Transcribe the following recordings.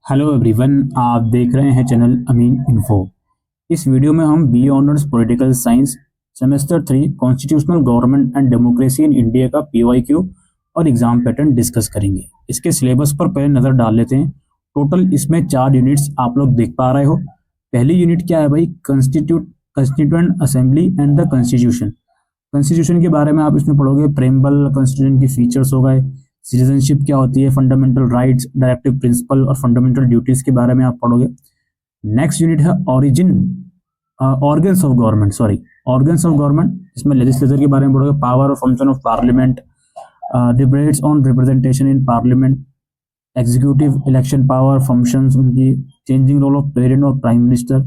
Hello everyone, आप देख रहे हैं चैनल अमीन इन्फो। इस वीडियो में हम B honours political science semester 3 constitutional government and democracy in India का पीवाईक्यू और एग्जाम पैटर्न डिस्कस करेंगे। इसके सिलेबस पर पहले नज़र डाल लेते हैं। टोटल इसमें 4 यूनिट्स आप लोग देख पा रहे हो। पहली यूनिट क्या है भाई? Constituent assembly and the constitution. Constitution के बारे में आप इसमें पढ़ोगे। प्रेम्बल कॉन्स्टिट्यूशन के फीचर्स हो गए, सिटीजनशिप क्या होती है, फंडामेंटल राइट्स, डायरेक्टिव प्रिंसिपल और फंडामेंटल ड्यूटीज के बारे में आप पढ़ोगे। नेक्स्ट यूनिट है organs of government, organs of government. इसमें लेजिस्लेचर के बारे में पढ़ोगे, पावर और function of parliament, debates on representation in parliament, executive election power, functions उनकी, चेंजिंग रोल ऑफ प्रेसिडेंट और प्राइम मिनिस्टर।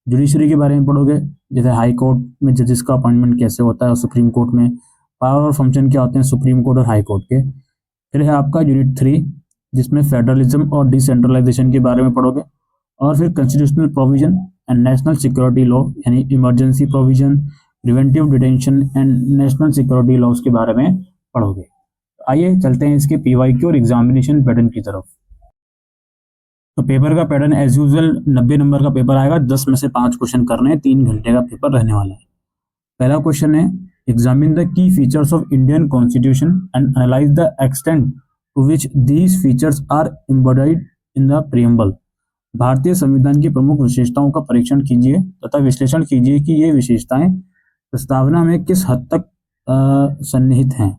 जुडिशरी के बारे में पढ़ोगे, जैसे हाई कोर्ट में जजेस का अपॉइंटमेंट कैसे होता है और सुप्रीम कोर्ट में पावर और फंक्शन क्या होते हैं सुप्रीम कोर्ट और हाई कोर्ट के। फिर है आपका यूनिट 3, जिसमें फेडरलिज्म और डिसेंट्रलाइजेशन के बारे में पढ़ोगे। और फिर constitutional provision and national security law, यानी emergency provision, preventive detention and national security laws के बारे में पढ़ोगे। आइए चलते हैं इसके पीवाईक्यू और एग्जामिनेशन पैटर्न की तरफ। तो पेपर का पैटर्न एज यूजुअल 90 नंबर का पेपर आएगा। 10 में से 5 क्वेश्चन करने हैं। 3 घंटे का पेपर रहने वाला है। पहला क्वेश्चन है, examine the key features of Indian constitution and analyse the extent to which these features are embedded in the preamble. भारतीय संविधान की प्रमुख विशेषताओं का परीक्षण कीजिए तथा विश्लेषण कीजिए कि ये विशेषताएं प्रस्तावना में किस हद तक सन्निहित हैं।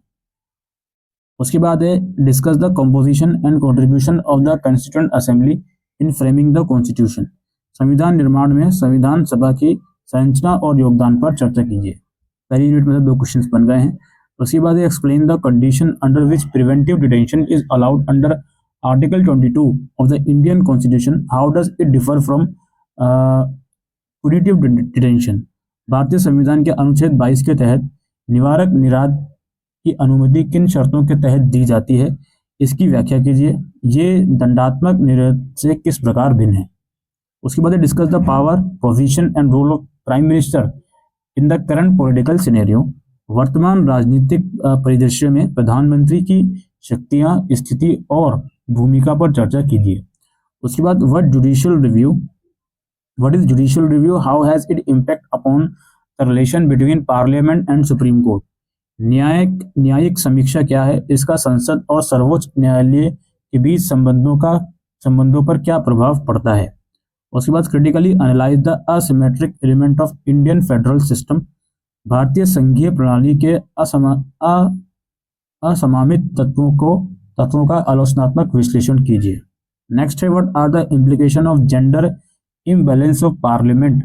उसके बाद है, discuss the composition and contribution of the constituent assembly in framing the constitution. संविधान निर्माण में संविधान सभा की संरचना और योगदान पर चर्चा कीजिए। पहली यूनिट में से 2 क्वेश्चंस बन गए हैं। उसके बाद explain the condition under which preventive detention is allowed under article 22 of the Indian constitution. How does it differ from पुनिटिव detention. भारतीय संविधान के अनुच्छेद 22 के तहत निवारक निराद की अनुमति किन शर्तों के तहत दी जाती है, इसकी व्याख्या कीजिए। ये दंडात्मक निरोध से किस प्रकार भिन्न है। उसके बाद discuss the power, position and role of prime minister in the current political scenario. वर्तमान राजनीतिक परिदृश्य में प्रधानमंत्री की शक्तियां, स्थिति और भूमिका पर चर्चा कीजिए। उसके बाद what is judicial review, how has it impact upon the relation between parliament and supreme court. न्यायिक समीक्षा क्या है, इसका संसद और सर्वोच्च न्यायालय के बीच संबंधों पर क्या प्रभाव पड़ता है। उसके बाद critically analyse the asymmetric element of Indian federal system. भारतीय संघीय प्रणाली के असमामित तत्वों का आलोचनात्मक विश्लेषण कीजिए। नेक्स्ट है, what are the implication of gender imbalance of parliament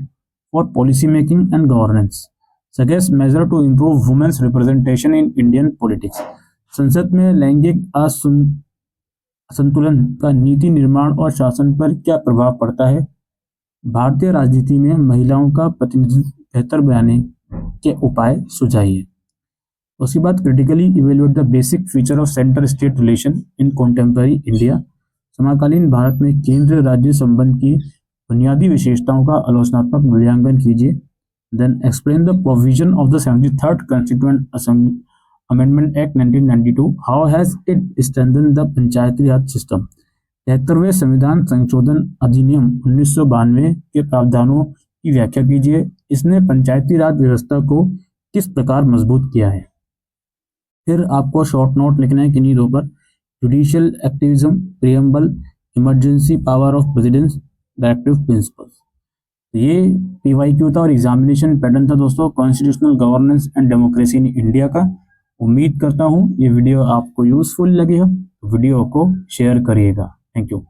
for policy making and governance. Suggest measure to improve women's representation in Indian politics. संसद में लैंगिक असंतुलन का नीति निर्माण और शासन पर क्या प्रभाव पड़ता है। भारतीय राजनीति में महिलाओं का प्रतिनिधित्व बेहतर बनाने के उपाय सुझाइए। उसके बाद critically evaluate the basic feature of centre state relation in contemporary India. समकालीन भारत में केंद्र राज्य संबंध की बुनियादी विशेषताओं का आलोचनात्मक मूल्यांकन कीजिए। Then explain the provision of the 73rd constituent assembly amendment act 1992, how has it strengthen the Panchayati Raj system. 73वें संविधान संशोधन अधिनियम 1992 के प्रावधानों की व्याख्या कीजिए। इसने पंचायती राज व्यवस्था को किस प्रकार मजबूत किया है। फिर आपको शॉर्ट नोट लिखना है किन्हीं दो पर, judicial activism, preamble, emergency power of precedence, directive principles. ये पीवाईक्यू था और एग्जामिनेशन पैटर्न था दोस्तों constitutional governance and democracy in India का। उम्मीद करता हूँ ये वीडियो आपको यूजफुल लगे हो। वीडियो को शेयर करिएगा। Thank you.